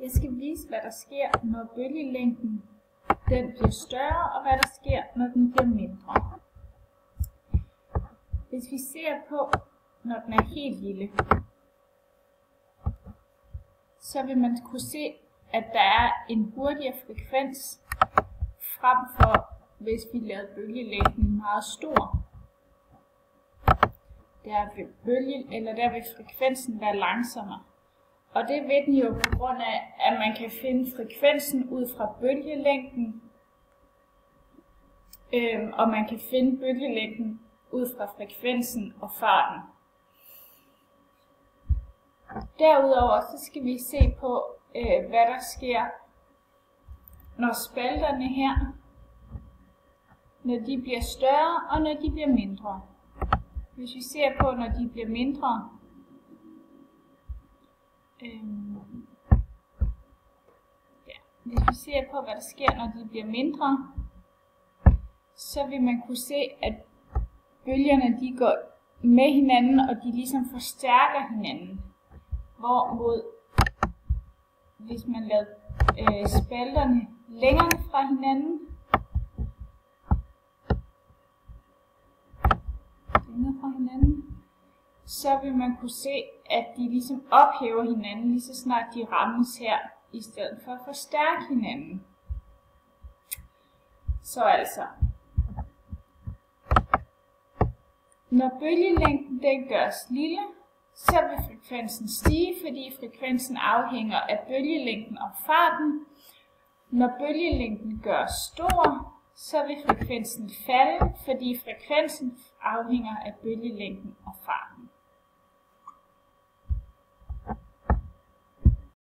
Jeg skal vise, hvad der sker, når bølgelængden den bliver større, og hvad der sker, når den bliver mindre. Hvis vi ser på, når den er helt lille, så vil man kunne se, at der er en hurtigere frekvens, frem for hvis vi lavede bølgelængden meget stor. Der vil frekvensen være langsommere. Og det ved den jo på grund af, at man kan finde frekvensen ud fra bølgelængden, og man kan finde bølgelængden ud fra frekvensen og farten. Derudover så skal vi se på, hvad der sker, når spalterne her, når de bliver større og når de bliver mindre. Hvis vi ser på, når de bliver mindre, hvis vi ser på, hvad der sker, når de bliver mindre, så vil man kunne se, at bølgerne de går med hinanden, og de ligesom forstærker hinanden. Hvorimod, hvis man lader spalterne længere fra hinanden, så vil man kunne se, at de ligesom ophæver hinanden, lige så snart de rammes her, i stedet for at forstærke hinanden. Så altså, når bølgelængden den gøres lille, så vil frekvensen stige, fordi frekvensen afhænger af bølgelængden og farten. Når bølgelængden gøres stor, så vil frekvensen falde, fordi frekvensen afhænger af bølgelængden og farten.